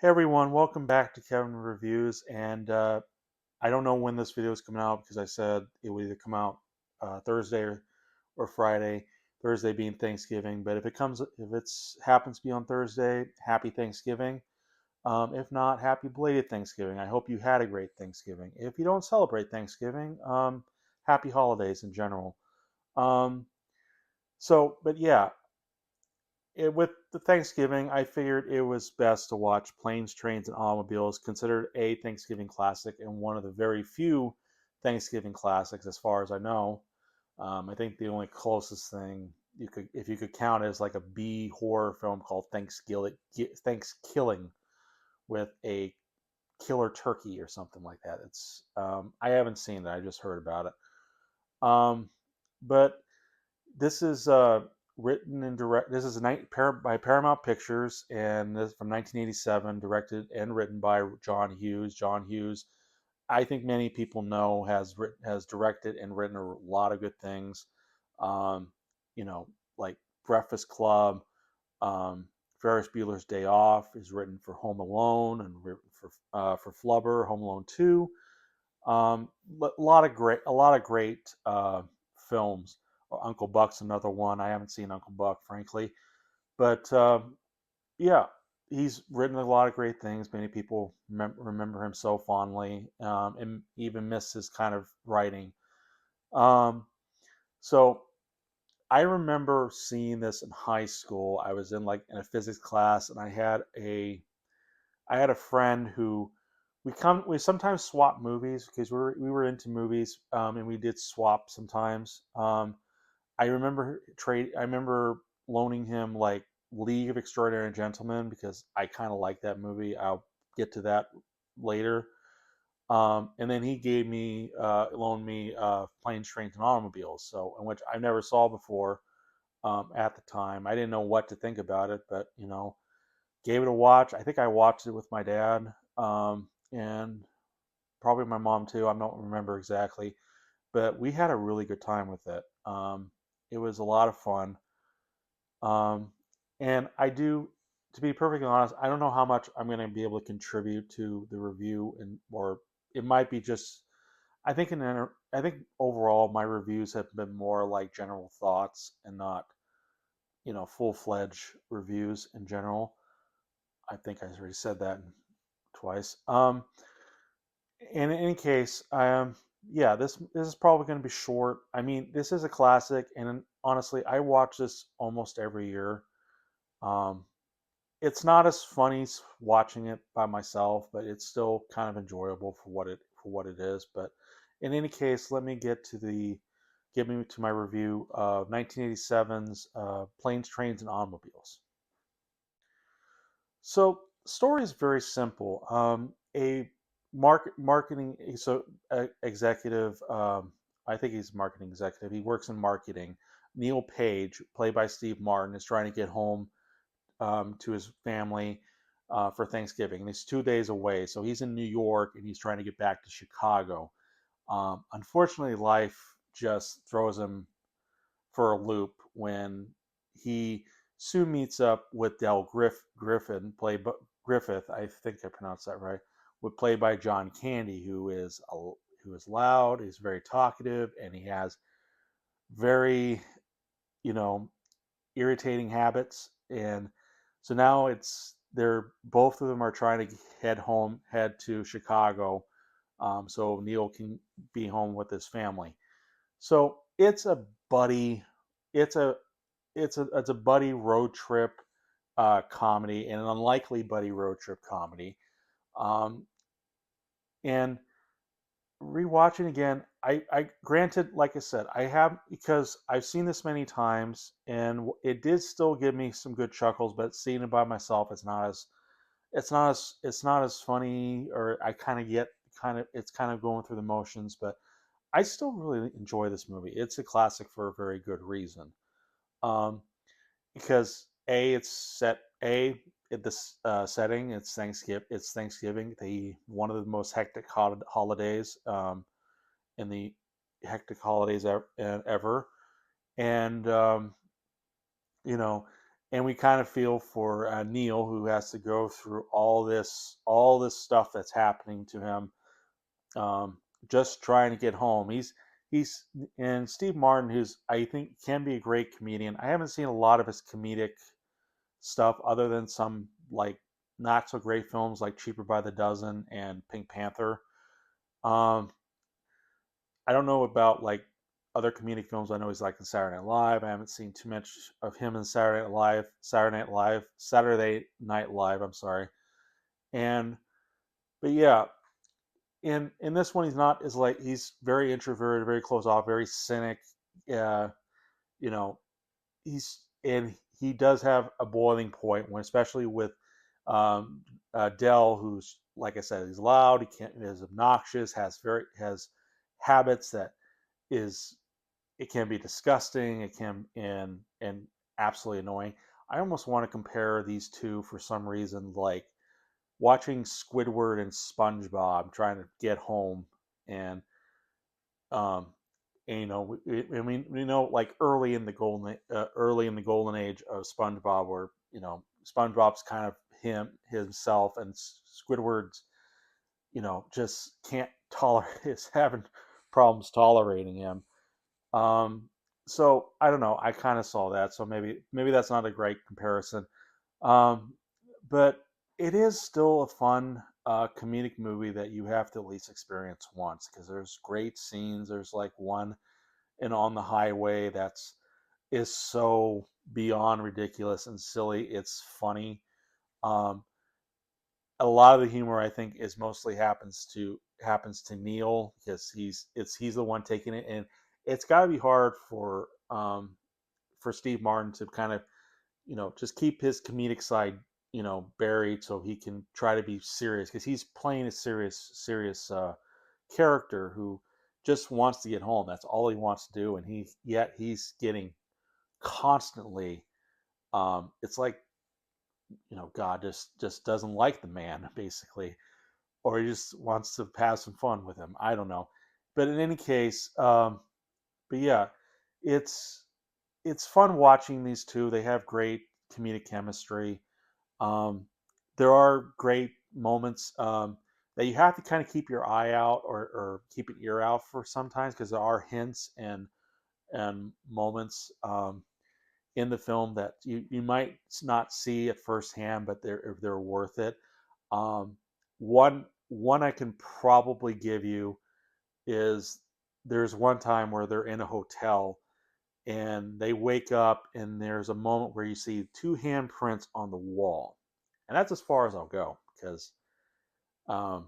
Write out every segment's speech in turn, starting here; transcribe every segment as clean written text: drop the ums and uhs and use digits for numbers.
Hey everyone, welcome back to Kevin Reviews. And I don't know when this video is coming out because I said it would either come out Thursday or Friday. Thursday being Thanksgiving, but if it's happens to be on Thursday, happy Thanksgiving. If not, happy belated Thanksgiving. I hope you had a great Thanksgiving. If you don't celebrate Thanksgiving, happy holidays in general. Um, but yeah, with the Thanksgiving, I figured it was best to watch Planes, Trains, and Automobiles, considered a Thanksgiving classic and one of the very few Thanksgiving classics, as far as I know. I think the only closest thing if you could count it, is like a B horror film called Thanksgiving with a killer turkey or something like that. I haven't seen it. I just heard about it. Um, but this is written and direct. This is by Paramount Pictures, and this is from 1987, directed and written by John Hughes. John Hughes, I think many people know, has directed and written a lot of good things. Um, you know, like Breakfast Club, um, Ferris Bueller's Day Off is written for Home Alone and for Flubber, Home Alone 2. A lot of great films. Uncle Buck's another one. I haven't seen Uncle Buck, frankly, but yeah, he's written a lot of great things. Many people remember him so fondly, and even miss his kind of writing. Um, so I remember seeing this in high school. I was in a physics class, and I had a friend who we sometimes swap movies because we were into movies, and we did swap sometimes. I remember loaning him like League of Extraordinary Gentlemen because I kind of like that movie. I'll get to that later. And then he loaned me Planes, Trains, and Automobiles, so in which I never saw before at the time. I didn't know what to think about it, but gave it a watch. I think I watched it with my dad, and probably my mom too. I don't remember exactly, but we had a really good time with it. It was a lot of fun. Um, and to be perfectly honest, I don't know how much I'm going to be able to contribute to the review, or it might be just. I think overall my reviews have been more like general thoughts and not full fledged reviews in general. I think I already said that twice. In any case, yeah, this is probably going to be short. I mean, this is a classic, and honestly, I watch this almost every year. Um, it's not as funny watching it by myself, but it's still kind of enjoyable for what it is. But in any case, let me get me to my review of 1987's Planes, Trains, and Automobiles. So, story is very simple. A marketing executive. I think he's a marketing executive. He works in marketing. Neil Page, played by Steve Martin, is trying to get home to his family for Thanksgiving. And he's 2 days away, so he's in New York and he's trying to get back to Chicago. Unfortunately, life just throws him for a loop when he soon meets up with Griffin, Griffith. I think I pronounced that right. Played by John Candy, who is loud, he's very talkative, and he has very you know irritating habits. And so now they're both of them are trying to head to Chicago, so Neil can be home with his family. So buddy, it's a it's a buddy road trip comedy, and an unlikely buddy road trip comedy. Um, and rewatching again, I granted, like I said, I have because I've seen this many times, and it did still give me some good chuckles. But seeing it by myself, it's not as funny, or I kind of get it's kind of going through the motions. But I still really enjoy this movie. It's a classic for a very good reason. Um, because it's set a at this setting. It's Thanksgiving. It's Thanksgiving, the one of the most hectic holidays in the hectic holidays ever. And you know, and we kind of feel for Neil, who has to go through all this stuff that's happening to him, um, just trying to get home. He's and Steve Martin, who's I think can be a great comedian. I haven't seen a lot of his comedic stuff other than some like not so great films like Cheaper by the Dozen and Pink Panther. Um, I don't know about like other comedic films. I know he's like in Saturday Night Live. I haven't seen too much of him in Saturday Night Live. I'm sorry. And but yeah, in this one he's not as like he's very introverted, very closed off, very cynic. Uh, you know, he does have a boiling point when, especially with um, Dell, who's like I said, he's loud, he can't, is obnoxious, has habits that is it can be disgusting, it can and absolutely annoying. I almost want to compare these two for some reason, like watching Squidward and SpongeBob trying to get home, and um, and, I mean, like early in the golden age of SpongeBob, where SpongeBob's kind of himself, and Squidward's just can't tolerate is having problems tolerating him. Um, so I don't know. I kind of saw that, so maybe that's not a great comparison. Um, but it is still a fun comedic movie that you have to at least experience once, because there's great scenes. There's like one in On the Highway that's is so beyond ridiculous and silly. It's funny. Um, a lot of the humor I think is mostly happens to Neil, because he's the one taking it, and it's got to be hard for Steve Martin to kind of just keep his comedic side buried, so he can try to be serious, because he's playing a serious character who just wants to get home. That's all he wants to do, and he's getting constantly. It's like God just doesn't like the man, basically, or he just wants to have some fun with him. I don't know, but in any case, but yeah, it's it's fun watching these two. They have great comedic chemistry. Um, there are great moments that you have to kind of keep your eye out, or keep an ear out for sometimes, because there are hints and moments in the film that you might not see at first hand, but they're worth it. Um, one I can probably give you is there's one time where they're in a hotel, and they wake up, and there's a moment where you see two handprints on the wall, and that's as far as I'll go, because um,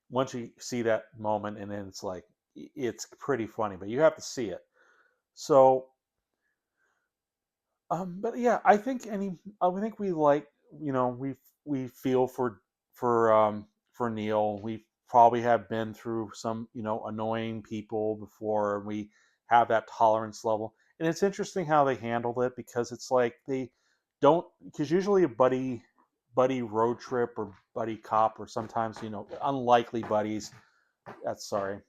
once you see that moment, and then it's like it's pretty funny, but you have to see it. So but yeah, I think we like, we feel for Neil. We probably have been through some, annoying people before, and we have that tolerance level. And it's interesting how they handled it, because it's like they don't, because usually a buddy road trip or buddy cop, or sometimes, unlikely buddies. That's sorry,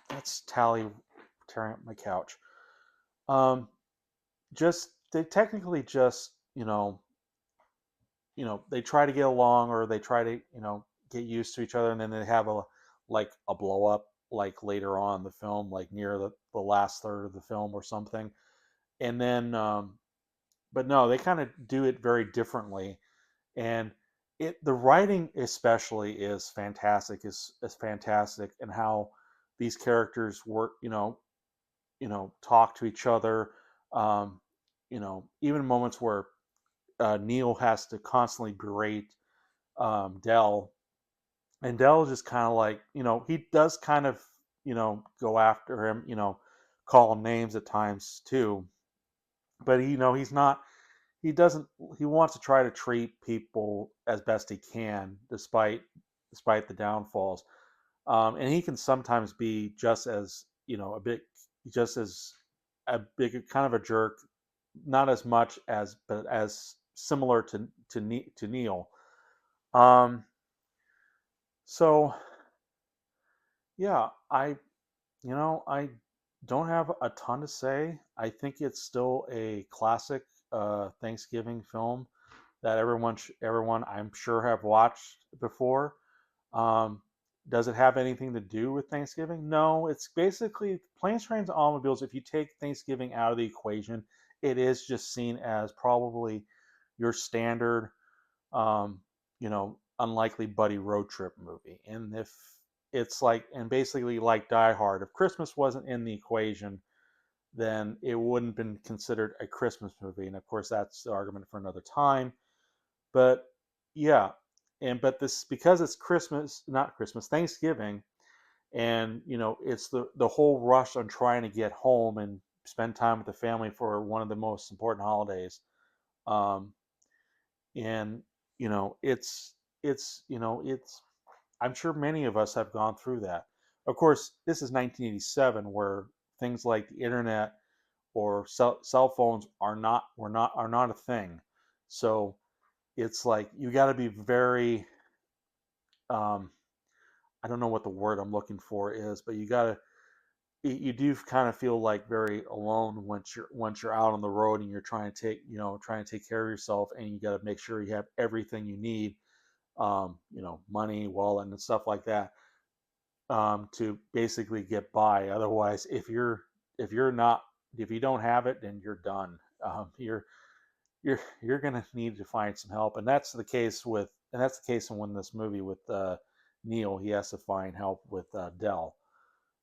that's Tally tearing up my couch. Um, just they technically just they try to get along, or they try to get used to each other, and then they have a blow up, like later on in the film, like near the last third of the film or something. And then but no, they kind of do it very differently. And the writing especially is fantastic, and how these characters work, talk to each other. um, Even moments where Neil has to constantly berate Dell, and Dell is just kind of like, he does kind of, go after him, call him names at times too, but he's not, he doesn't, he wants to try to treat people as best he can, despite the downfalls. And he can sometimes be just as, a bit, just as a big kind of a jerk, not as much as, but as similar to Neil. Um, so yeah, I don't have a ton to say. I think it's still a classic Thanksgiving film that everyone I'm sure have watched before. Um, does it have anything to do with Thanksgiving? No, it's basically Planes, Trains, and Automobiles. If you take Thanksgiving out of the equation, it is just seen as probably your standard, um, unlikely buddy road trip movie. And if it's like, and basically like Die Hard, if Christmas wasn't in the equation, then it wouldn't have been considered a Christmas movie. And of course, that's the argument for another time. But yeah, but this, because it's Christmas, not Christmas, Thanksgiving, and it's the whole rush on trying to get home and spend time with the family for one of the most important holidays. Um, and it's I'm sure many of us have gone through that. Of course, this is 1987, where things like the internet or cell phones are not a thing. So it's like you got to be very, um, I don't know what the word I'm looking for is, but you do kind of feel like very alone once you're out on the road and you're trying to take care of yourself, and you got to make sure you have everything you need, money, wallet, and stuff like that, to basically get by. Otherwise, if you don't have it, then you're done. You're gonna need to find some help, and that's the case in this movie with Neil. He has to find help with Dell.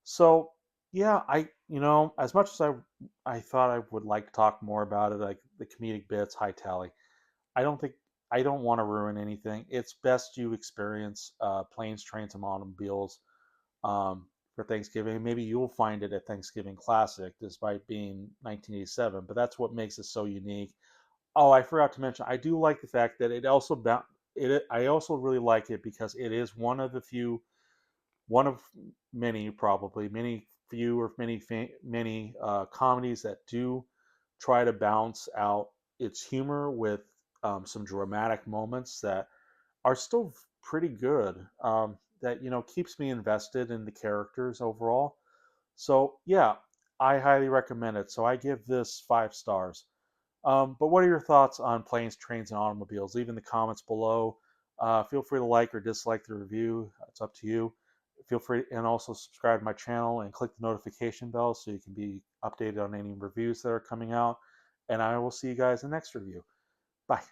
So yeah, as much as I thought I would like to talk more about it, like the comedic bits, high tally. I don't think I don't want to ruin anything. It's best you experience Planes, Trains, and Automobiles for Thanksgiving. Maybe you'll find it a Thanksgiving classic, despite being 1987. But that's what makes it so unique. Oh, I forgot to mention, I do like the fact that I also really like it because it is one of many, probably many few or many comedies that do try to balance out its humor with some dramatic moments that are still pretty good. That keeps me invested in the characters overall. So yeah, I highly recommend it. So I give this 5 stars. But what are your thoughts on Planes, Trains, and Automobiles? Leave in the comments below. Feel free to like or dislike the review. It's up to you. Feel free, and also subscribe to my channel and click the notification bell so you can be updated on any reviews that are coming out. And I will see you guys in the next review. Bye.